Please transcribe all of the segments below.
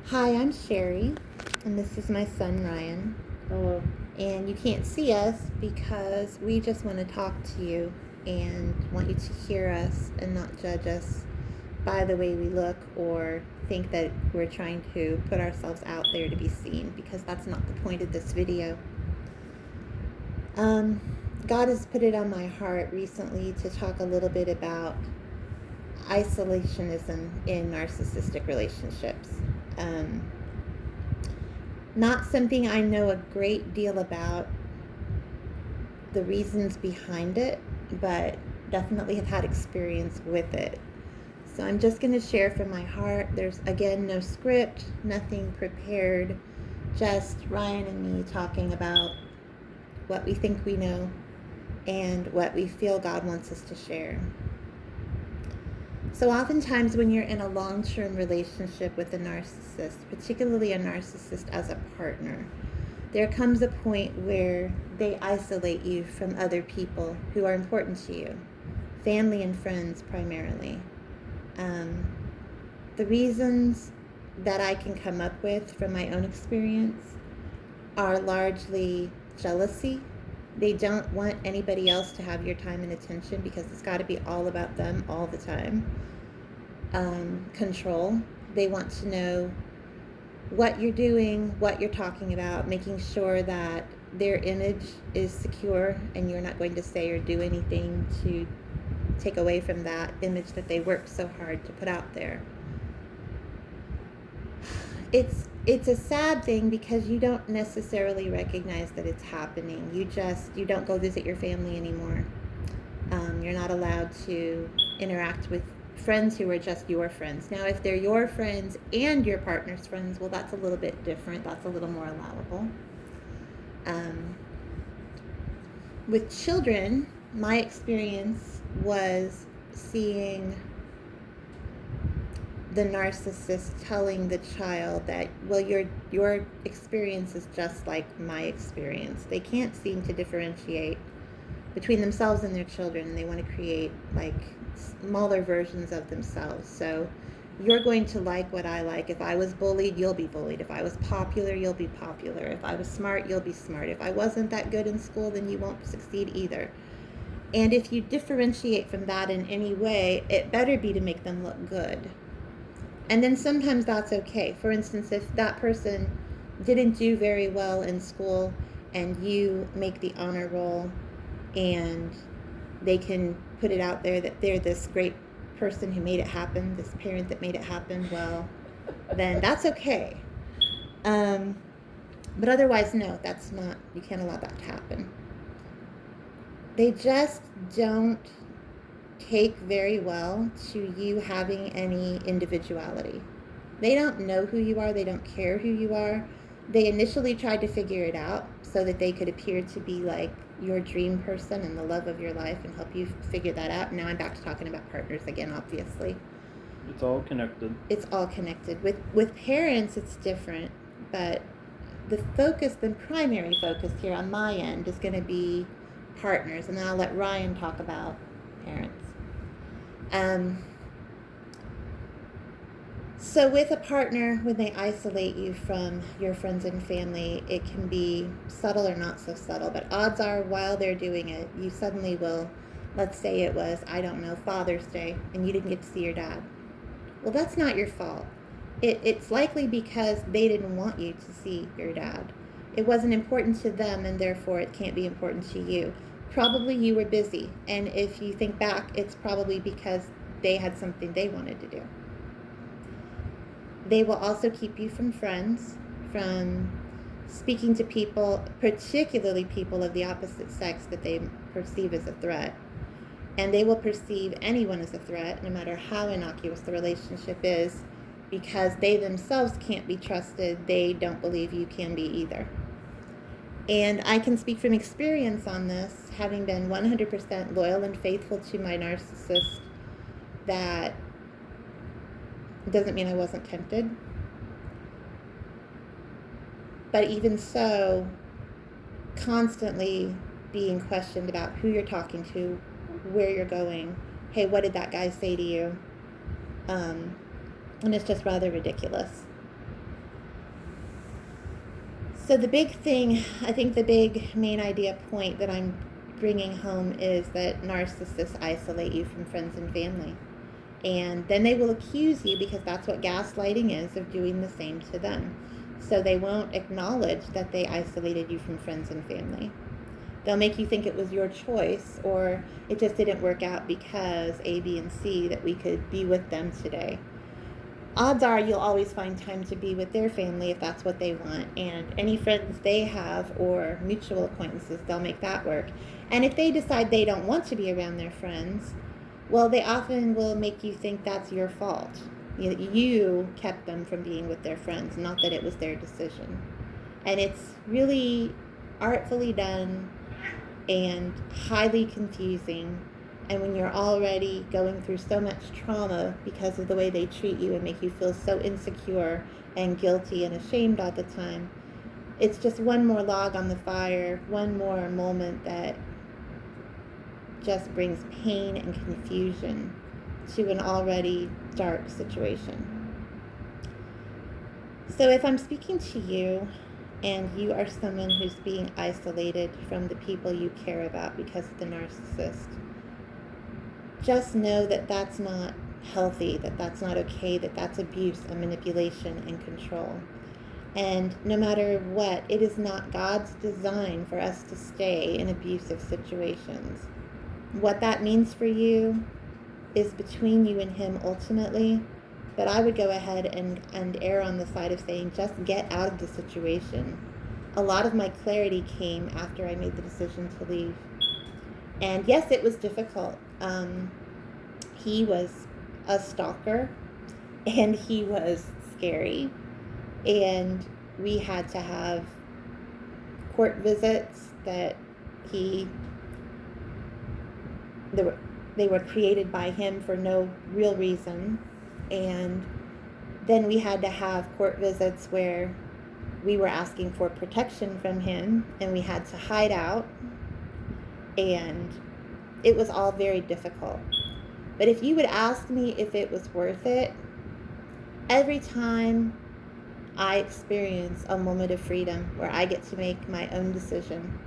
Hi, I'm Sherry, and this is my son Ryan. Hello. And you can't see us because we just want to talk to you and want you to hear us and not judge us by the way we look or think that we're trying to put ourselves out there to be seen, because that's not the point of this video. Um, God has put it on my heart recently to talk a little bit about isolationism in narcissistic relationships. Um, Not something I know a great deal about the reasons behind it, but definitely have had experience with it. So I'm just going to share from my heart. There's, again, no script, nothing prepared, just Ryan and me talking about what we think we know and what we feel God wants us to share. So oftentimes when you're in a long-term relationship with a narcissist, particularly a narcissist as a partner, there comes a point where they isolate you from other people who are important to you, family and friends primarily. The reasons that I can come up with from my own experience are largely jealousy. They don't want anybody else to have your time and attention because it's got to be all about them all the time. Control. They want to know what you're doing, what you're talking about, making sure that their image is secure and you're not going to say or do anything to take away from that image that they worked so hard to put out there. It's a sad thing because you don't necessarily recognize that it's happening. You don't go visit your family anymore. You're not allowed to interact with friends who are just your friends. Now, if they're your friends and your partner's friends, well, that's a little bit different. That's a little more allowable. With children, my experience was seeing the narcissist telling the child that, well, your experience is just like my experience. They can't seem to differentiate between themselves and their children, and they want to create like smaller versions of themselves. So you're going to like what I like. If I was bullied, you'll be bullied. If I was popular, you'll be popular. If I was smart, you'll be smart. If I wasn't that good in school, then you won't succeed either. And if you differentiate from that in any way, it better be to make them look good. And then sometimes that's okay. For instance, if that person didn't do very well in school and you make the honor roll and they can put it out there that they're this great person who made it happen, this parent that made it happen, well, then that's okay. But otherwise, no, that's not, you can't allow that to happen. They just don't take very well to you having any individuality. They don't know who you are, they don't care who you are. They initially tried to figure it out so that they could appear to be like your dream person and the love of your life and help you figure that out. Now I'm back to talking about partners again, obviously. It's all connected. It's all connected. With parents, it's different, but the primary focus here on my end is going to be partners, and then I'll let Ryan talk about parents. So with a partner, when they isolate you from your friends and family, it can be subtle or not so subtle, but odds are while they're doing it, you suddenly will, let's say it was, I don't know, Father's Day, and you didn't get to see your dad. Well, that's not your fault. It's likely because they didn't want you to see your dad. It wasn't important to them, and therefore it can't be important to you. Probably you were busy, and if you think back, it's probably because they had something they wanted to do. They will also keep you from friends, from speaking to people, particularly people of the opposite sex that they perceive as a threat. And they will perceive anyone as a threat, no matter how innocuous the relationship is, because they themselves can't be trusted. They don't believe you can be either. And I can speak from experience on this, having been 100% loyal and faithful to my narcissist, that doesn't mean I wasn't tempted. But even so, constantly being questioned about who you're talking to, where you're going. Hey, what did that guy say to you? And it's just rather ridiculous. So the big thing, I think the big main idea point that I'm bringing home is that narcissists isolate you from friends and family. And then they will accuse you, because that's what gaslighting is, of doing the same to them. So they won't acknowledge that they isolated you from friends and family. They'll make you think it was your choice, or it just didn't work out because A, B, and C, that we could be with them today. Odds are you'll always find time to be with their family if that's what they want. And any friends they have or mutual acquaintances, they'll make that work. And if they decide they don't want to be around their friends, well, they often will make you think that's your fault. You kept them from being with their friends, not that it was their decision. And it's really artfully done and highly confusing. And when you're already going through so much trauma because of the way they treat you and make you feel so insecure and guilty and ashamed all the time, it's just one more log on the fire, one more moment that just brings pain and confusion to an already dark situation. So if I'm speaking to you and you are someone who's being isolated from the people you care about because of the narcissist, just know that that's not healthy, that that's not okay, that that's abuse and manipulation and control. And no matter what, it is not God's design for us to stay in abusive situations. What that means for you is between you and him ultimately, but I would go ahead and err on the side of saying just get out of the situation. A lot of my clarity came after I made the decision to leave. And yes, it was difficult. He was a stalker, and he was scary, and we had to have court visits that they were created by him for no real reason. And then we had to have court visits where we were asking for protection from him, and we had to hide out, and it was all very difficult. But if you would ask me if it was worth it, every time I experience a moment of freedom where I get to make my own decision,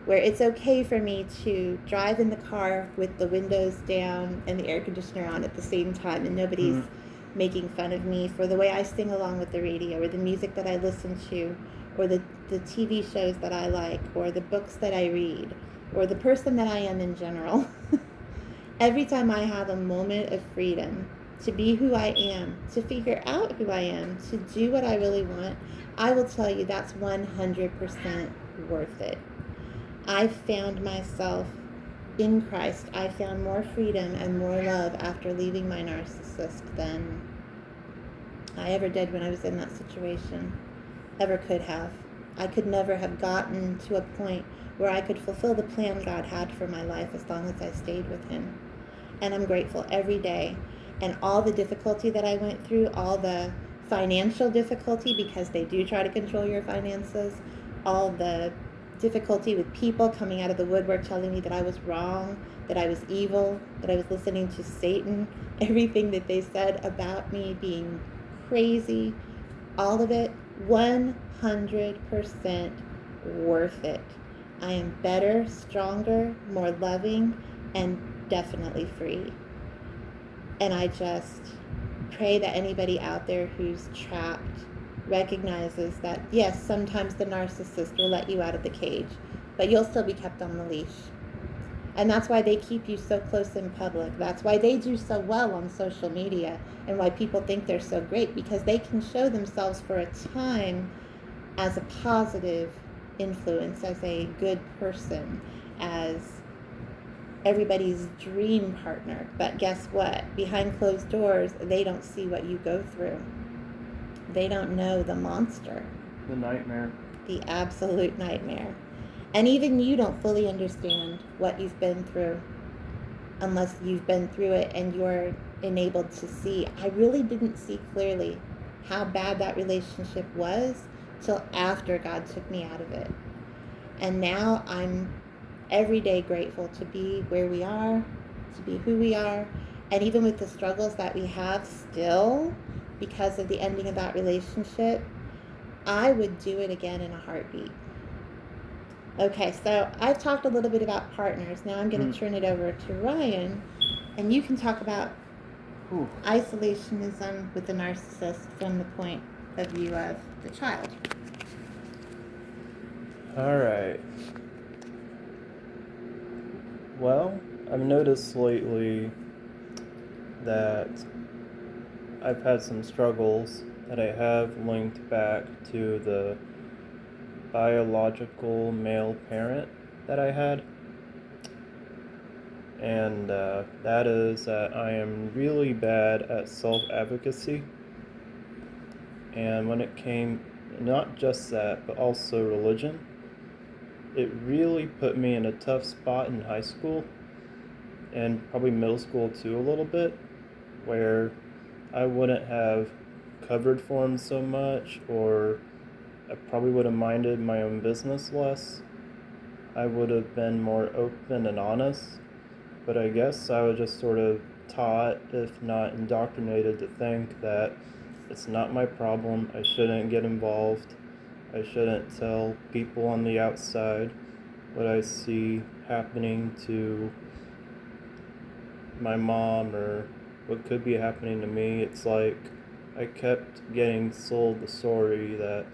where it's okay for me to drive in the car with the windows down and the air conditioner on at the same time, and nobody's making fun of me for the way I sing along with the radio, or the music that I listen to, or the TV shows that I like, or the books that I read, or the person that I am in general. Every time I have a moment of freedom to be who I am, to figure out who I am, to do what I really want, I will tell you that's 100% worth it. I found myself in Christ. I found more freedom and more love after leaving my narcissist than I ever did when I was in that situation, ever could have. I could never have gotten to a point where I could fulfill the plan God had for my life as long as I stayed with him. And I'm grateful every day. And all the difficulty that I went through, all the financial difficulty, because they do try to control your finances, all the difficulty with people coming out of the woodwork telling me that I was wrong, that I was evil, that I was listening to Satan, everything that they said about me being crazy, all of it, 100% worth it. I am better, stronger, more loving, and definitely free. And I just pray that anybody out there who's trapped recognizes that, yes, sometimes the narcissist will let you out of the cage, but you'll still be kept on the leash. And that's why they keep you so close in public. That's why they do so well on social media, and why people think they're so great, because they can show themselves for a time as a positive influence, as a good person, as everybody's dream partner. But guess what? Behind closed doors, they don't see what you go through. They don't know the monster. The nightmare. The absolute nightmare. And even you don't fully understand what you've been through unless you've been through it and you're enabled to see. I really didn't see clearly how bad that relationship was till after God took me out of it. And now I'm every day grateful to be where we are, to be who we are, and even with the struggles that we have still because of the ending of that relationship, I would do it again in a heartbeat. Okay, so I've talked a little bit about partners. Now I'm going to turn it over to Ryan, and you can talk about Whew. isolationism with the narcissist from the point of view of the child. Alright. Well, I've noticed lately that I've had some struggles that I have linked back to the biological male parent that I had. And that is that I am really bad at self-advocacy. And when it came, not just that, but also religion, it really put me in a tough spot in high school and probably middle school too a little bit, where I wouldn't have covered for him so much, or I probably would have minded my own business less. I would have been more open and honest, but I guess I was just sort of taught, if not indoctrinated, to think that it's not my problem, I shouldn't get involved, I shouldn't tell people on the outside what I see happening to my mom or what could be happening to me. It's like I kept getting sold the story that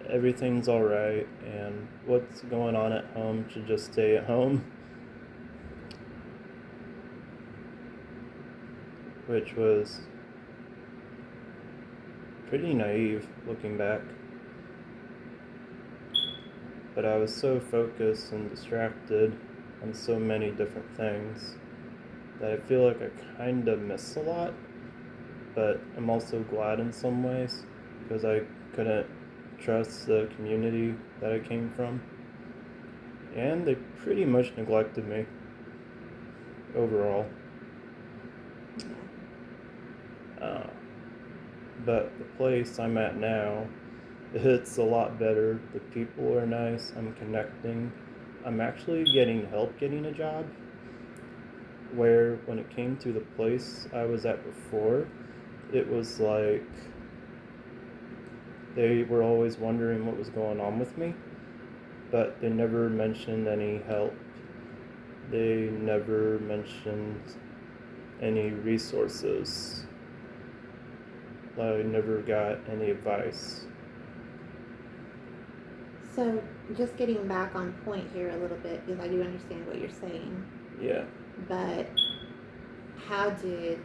everything's alright and what's going on at home should just stay at home, which was pretty naive looking back. But I was so focused and distracted on so many different things that I feel like I kind of missed a lot, but I'm also glad in some ways because I couldn't trust the community that I came from, and they pretty much neglected me overall. But the place I'm at now, it's a lot better. The people are nice. I'm connecting. I'm actually getting help getting a job. Where when it came to the place I was at before, it was like they were always wondering what was going on with me, but they never mentioned any help. They never mentioned any resources. I never got any advice. So, just getting back on point here a little bit, because I do understand what you're saying. Yeah. But how did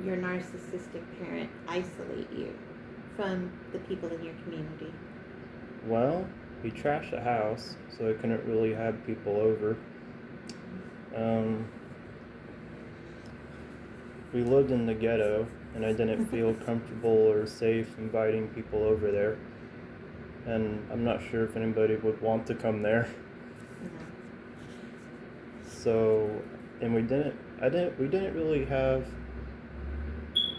your narcissistic parent isolate you from the people in your community? Well, he trashed the house, so I couldn't really have people over. We lived in the ghetto, and I didn't feel comfortable or safe inviting people over there. And I'm not sure if anybody would want to come there. No. So, and we didn't really have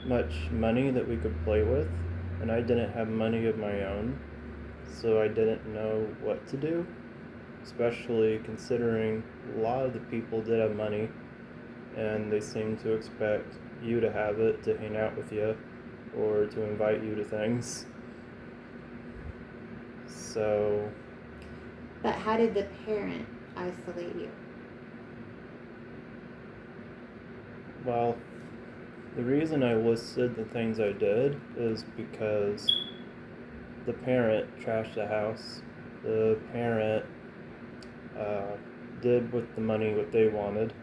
much money that we could play with, and I didn't have money of my own, so I didn't know what to do, especially considering a lot of the people did have money, and they seemed to expect you to have it to hang out with you or to invite you to things. So, But how did the parent isolate you? well, the reason I listed the things I did is because the parent trashed the house. The parent did with the money what they wanted.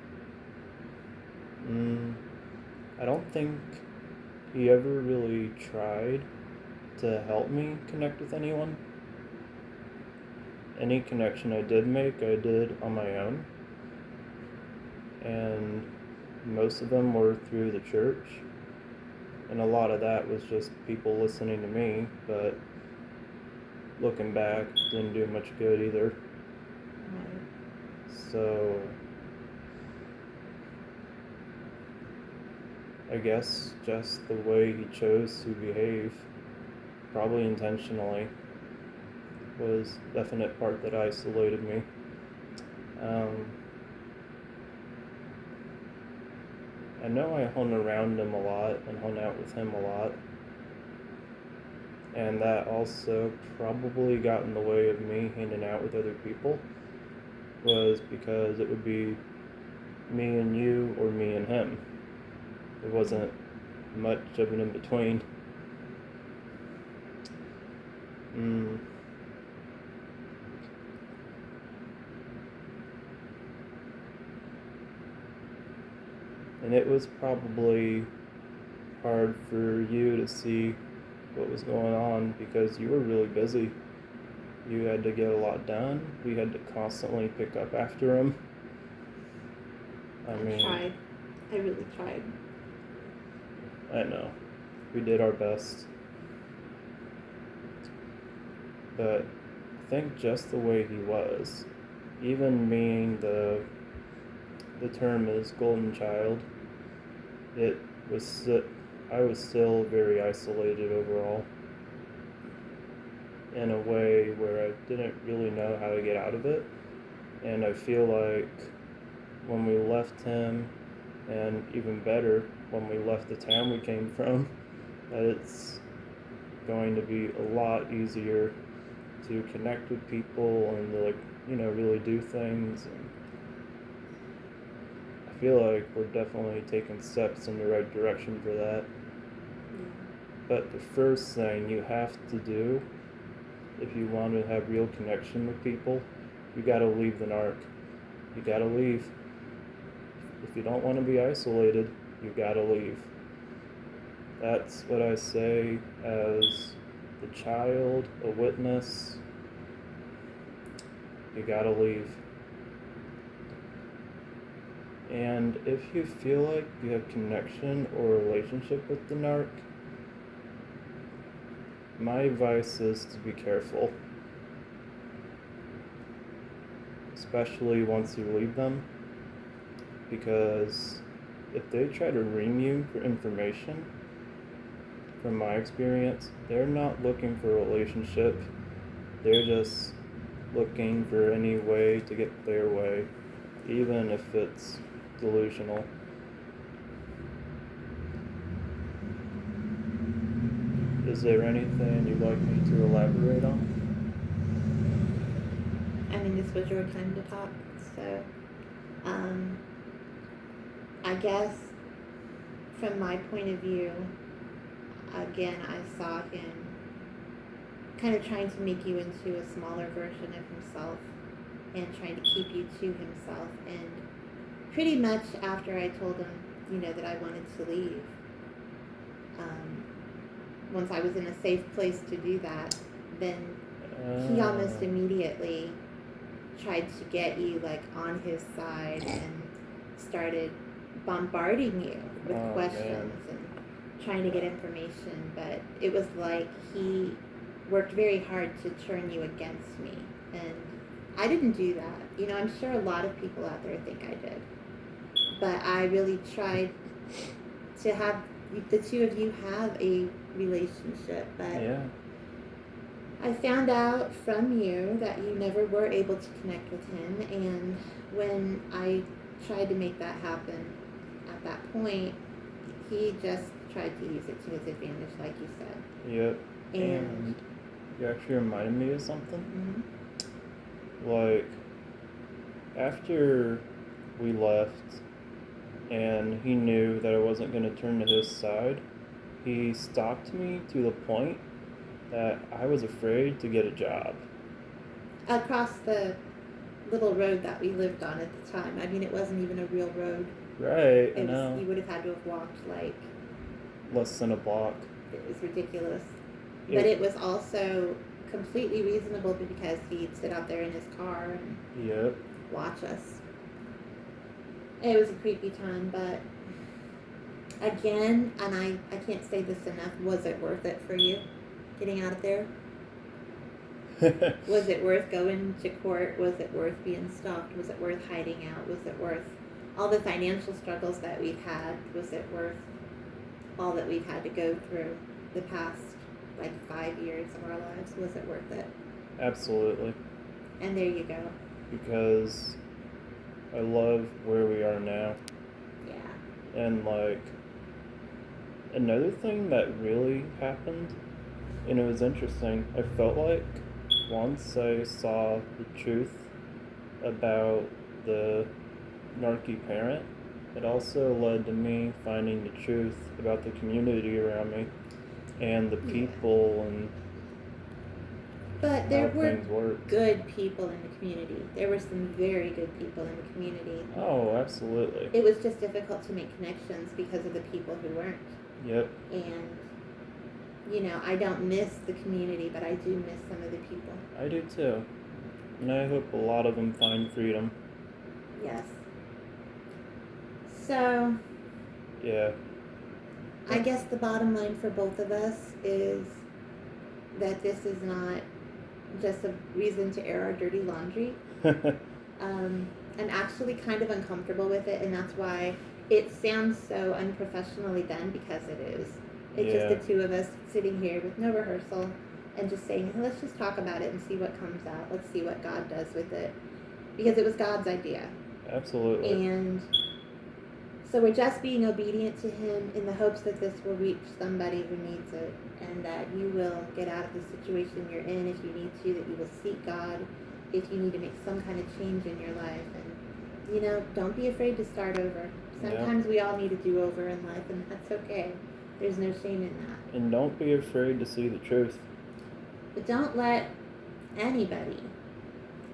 I don't think he ever really tried to help me connect with anyone. Any connection I did make, I did on my own. And most of them were through the church. And a lot of that was just people listening to me, but looking back, didn't do much good either. Right. So, I guess just the way he chose to behave, probably intentionally, was a definite part that isolated me. I know I hung around him a lot and hung out with him a lot. And that also probably got in the way of me hanging out with other people, was because it would be me and you or me and him. There wasn't much of an in between. And it was probably hard for you to see what was going on because you were really busy. You had to get a lot done. We had to constantly pick up after him. I tried. I really tried. I know. We did our best. But I think just the way he was, even meaning the term is golden child, I was still very isolated overall, in a way where I didn't really know how to get out of it. And I feel like when we left him, and even better, when we left the town we came from, that it's going to be a lot easier to connect with people and to, really do things. And I feel like we're definitely taking steps in the right direction for that. But the first thing you have to do, if you want to have real connection with people, you gotta leave the narc. You gotta leave. If you don't want to be isolated, you gotta leave. That's what I say as the child, a witness. You gotta leave. And if you feel like you have connection or relationship with the narc, my advice is to be careful. Especially once you leave them. Because if they try to ring you for information, from my experience, they're not looking for a relationship. They're just looking for any way to get their way, even if it's delusional. Is there anything you'd like me to elaborate on? I mean, this was your time to talk, so I guess from my point of view, again, I saw him kind of trying to make you into a smaller version of himself and trying to keep you to himself. And pretty much after I told him, that I wanted to leave, once I was in a safe place to do that, then he almost immediately tried to get you on his side and started bombarding you with questions and trying to get information. But it was like he worked very hard to turn you against me, and I didn't do that. I'm sure a lot of people out there think I did, but I really tried to have the two of you have a relationship. But I found out from you that you never were able to connect with him, and when I tried to make that happen at that point, he just tried to use it to his advantage, like you said. Yep. And you actually reminded me of something. Mm-hmm. After we left and he knew that I wasn't going to turn to his side, he stopped me to the point that I was afraid to get a job. Across the little road that we lived on at the time. I mean, it wasn't even a real road. Right, I know. You would have had to have walked less than a block. It was ridiculous. But it was also completely reasonable because he'd sit out there in his car and watch us. It was a creepy time, but again, and I can't say this enough, was it worth it for you getting out of there? Was it worth going to court? Was it worth being stalked? Was it worth hiding out? Was it worth all the financial struggles that we've had? Was it worth all that we've had to go through the past 5 years of our lives? Was it worth it? Absolutely. And there you go. Because I love where we are now. Yeah. And another thing that really happened And it was interesting. I felt like once I saw the truth about the narky parent, it also led to me finding the truth about the community around me and the Yeah. people and But how there were things work. good people in the community. There were some very good people in the community. Oh, absolutely. It was just difficult to make connections because of the people who weren't. Yep. And, you know, I don't miss the community, but I do miss some of the people. I do too. And I hope a lot of them find freedom. Yes. So, Yeah. I guess the bottom line for both of us is that this is not just a reason to air our dirty laundry. I'm actually kind of uncomfortable with it, and that's why it sounds so unprofessionally done, because it is. It's just the two of us sitting here with no rehearsal and just saying, hey, let's just talk about it and see what comes out. Let's see what God does with it. Because it was God's idea. Absolutely. And so we're just being obedient to Him in the hopes that this will reach somebody who needs it, and that you will get out of the situation you're in if you need to, that you will seek God if you need to make some kind of change in your life. And, you know, don't be afraid to start over. Sometimes we all need a do-over in life, and that's okay. There's no shame in that. And don't be afraid to see the truth. But don't let anybody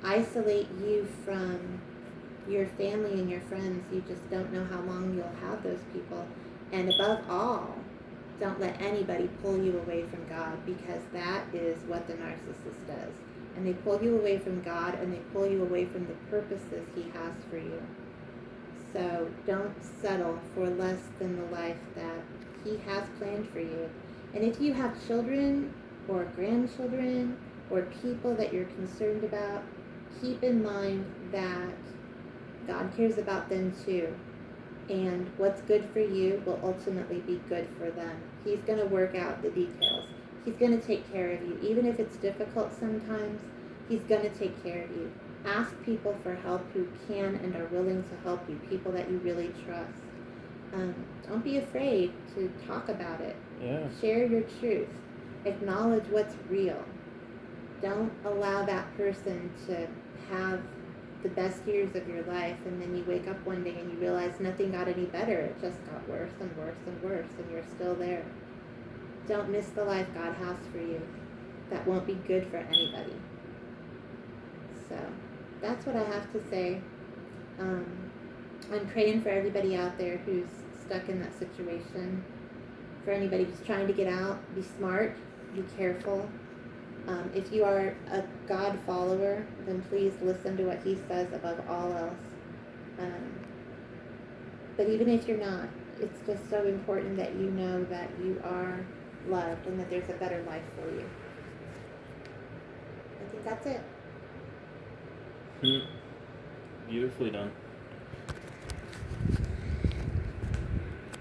isolate you from your family and your friends. You just don't know how long you'll have those people. And above all, don't let anybody pull you away from God, because that is what the narcissist does. And they pull you away from God, and they pull you away from the purposes He has for you. So don't settle for less than the life that He has planned for you. And if you have children or grandchildren or people that you're concerned about, keep in mind that God cares about them too. And what's good for you will ultimately be good for them. He's going to work out the details. He's going to take care of you. Even if it's difficult sometimes, He's going to take care of you. Ask people for help who can and are willing to help you, people that you really trust. Don't be afraid to talk about it. Yeah. Share your truth. Acknowledge what's real. Don't allow that person to have the best years of your life, and then you wake up one day and you realize nothing got any better. It just got worse and worse and worse, and you're still there. Don't miss the life God has for you. That won't be good for anybody. So that's what I have to say. I'm praying for everybody out there who's stuck in that situation. For anybody who's trying to get out, be smart, be careful. If you are a God follower, then please listen to what He says above all else. But even if you're not, it's just so important that you know that you are loved and that there's a better life for you. I think that's it. Beautifully done.